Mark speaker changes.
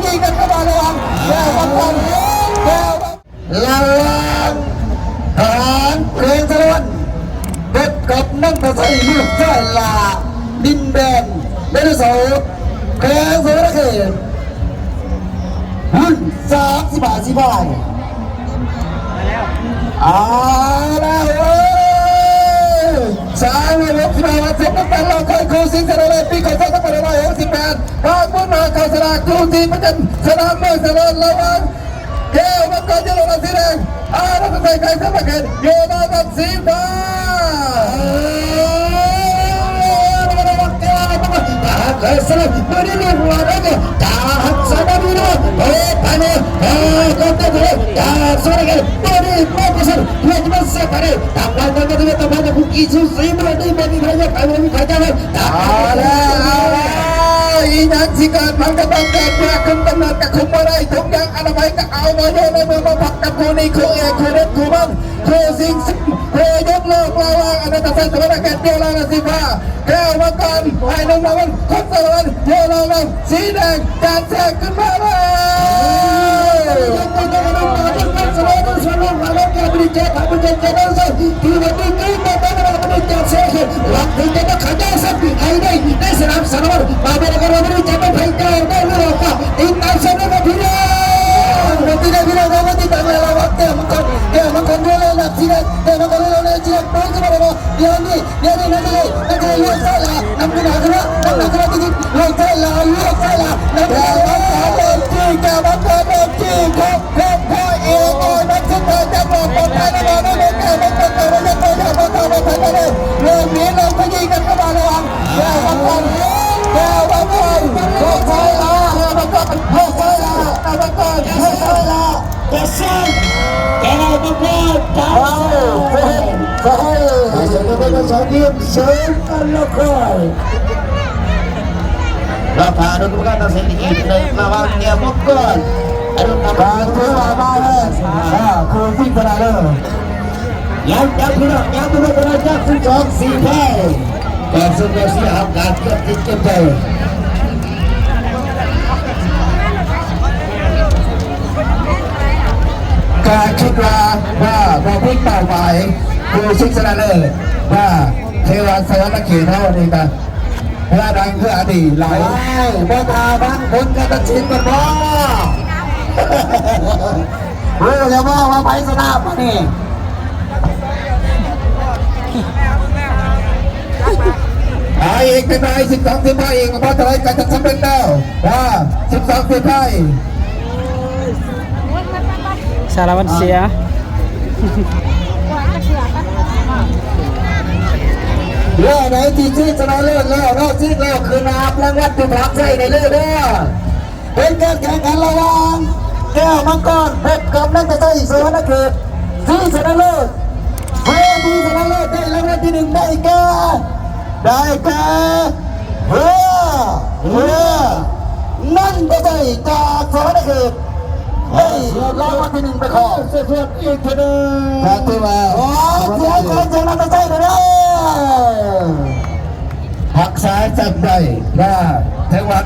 Speaker 1: ยิงกันเข้ามาระวังแก้วบอลบอลแก้วระวังทหารเพลงสะล้วนเด็ดกับนั่งตะไคร้ลูกใต้ลาดินแดนเดนโซเพลงสะล้วนเขตหุ่น30 บาทแล้วสายเวลาที่มาเสร็จตั้งแต่เราเคยคู่สิงห์สระเลยปีก่อนตั้งแต่168พาบุญมาเข้าสนามคู่ทีประจันสนามเมืองสระระวังแก้วมังกรยโลสีแดงรัตนชัยไก่สมัครเขตโยนาตันสีฟ้าเคยสลับไม่ได้เรื่องว่าอะไรก็ตาหักสายดูนะเฮ้ยไปเนี่ยก็เต้นเลยตาสวยกันตัวนี้ไม่ก็สนเพื่อนมันเสียไปเลยตามไปตามไปตามไปตามคุกกี้ซูซีมันนี่มันนี่ใครจะไปมันนี่ใครจะไปตาแล้วอีนั้นสิการพังกระบังการแยกคุมตำนานกับคุมอะไรทุกอย่างอนามัยก็เอามาโยนในมือมาผักกับคู่นี้คู่เอกคู่เด็ดคู่มันคู่สิงห์คู่ยกเลิกระวังอันนั้นตัดสินสมัครเขตเดียวลาสีฟ้าแก้วมังกรให้น้องมันคนสลันโยนลงสีแดงการแทงขึ้นมาเลยที่วันนี้ก็มาเป็นอะไรเป็นเจ้าเสือหลักที่จะต้องขยันสักให้ได้สนามสนามมาเป็นอะไรไม่รู้จะไม่ไปเจอได้หรือเปล่าติดตามสนามพี่น้องที่ได้พี่น้องเราติดตามเราวัดเตะมันคนเดียวเลยนะที่ได้เตะมันคนเดียวเลยที่ได้โดนขึ้นมาเลยเดี๋ยวนี้นั่นเลยเลือกใช่ละนำไปหนักนะจริงเลือกใช่ละนำไปหนักที่แกบังคับที่ครบพ่อเอ๋โอ้ยนักขึ้นมาจะบอกปลอดภัยนะบอกนะบอกแกบอกแกบอกแกบอกแกบอกแกบอกแกบอกเลยเรื่องนี้เราก็ยิงกันเข้ามาระวังแก้วบอลโคตรไฟละบอลโคตรไฟละบอลโคตรไฟละเด็กซิงแกบอลโคตรจ้าเฮ้ยจะเป็นสองทีมเสริมกันละคนเราพาดูกันตัดสินอีกหนึ่งระวังแก้วบอลโคตรการเทมาเลยคือวิ่งไปเลยยังพี่น้องยังพี่น้องเราจะฝึกซ้อมสี่แพ้แต่สุดท้ายทำการเก็บติดเก็บใจการคิดว่าเราวิ่งเป้าหมายคือชิงชนะเลยว่าเทวันสวรรค์เขียนเท่านี้กันพระดังเพื่ออดีตไหลบอลาบางคนก็ตัดสินกันว่ารู้แล้วว่าไปสนามมานี่อีกเป็นไง12 ทีมไทยเองพอจะได้การจัดสำเร็จแล้ว12 ทีมไทย
Speaker 2: สารวัตรเสีย
Speaker 1: เรื่องไหนที่ชนะเลิศแล้วนอกจากแล้วคือนาบรางวัลที่พร้อมใจในเลือดเป็นการแข่งขันระหว่างแก้วมังกรเพชรกับนักเตะสวรรค์เขตที่ชนะเลิศที่ชนะเลิศได้รางวัลที่1ได้แก่นั่นก็ได้จากสวรรค์เขตได้รางวัลที่1ไปขอเสียอีกทีนึงครับที่ว่าเสียคนจากนักเตะเลยหักซ้ายจับได้เทวัน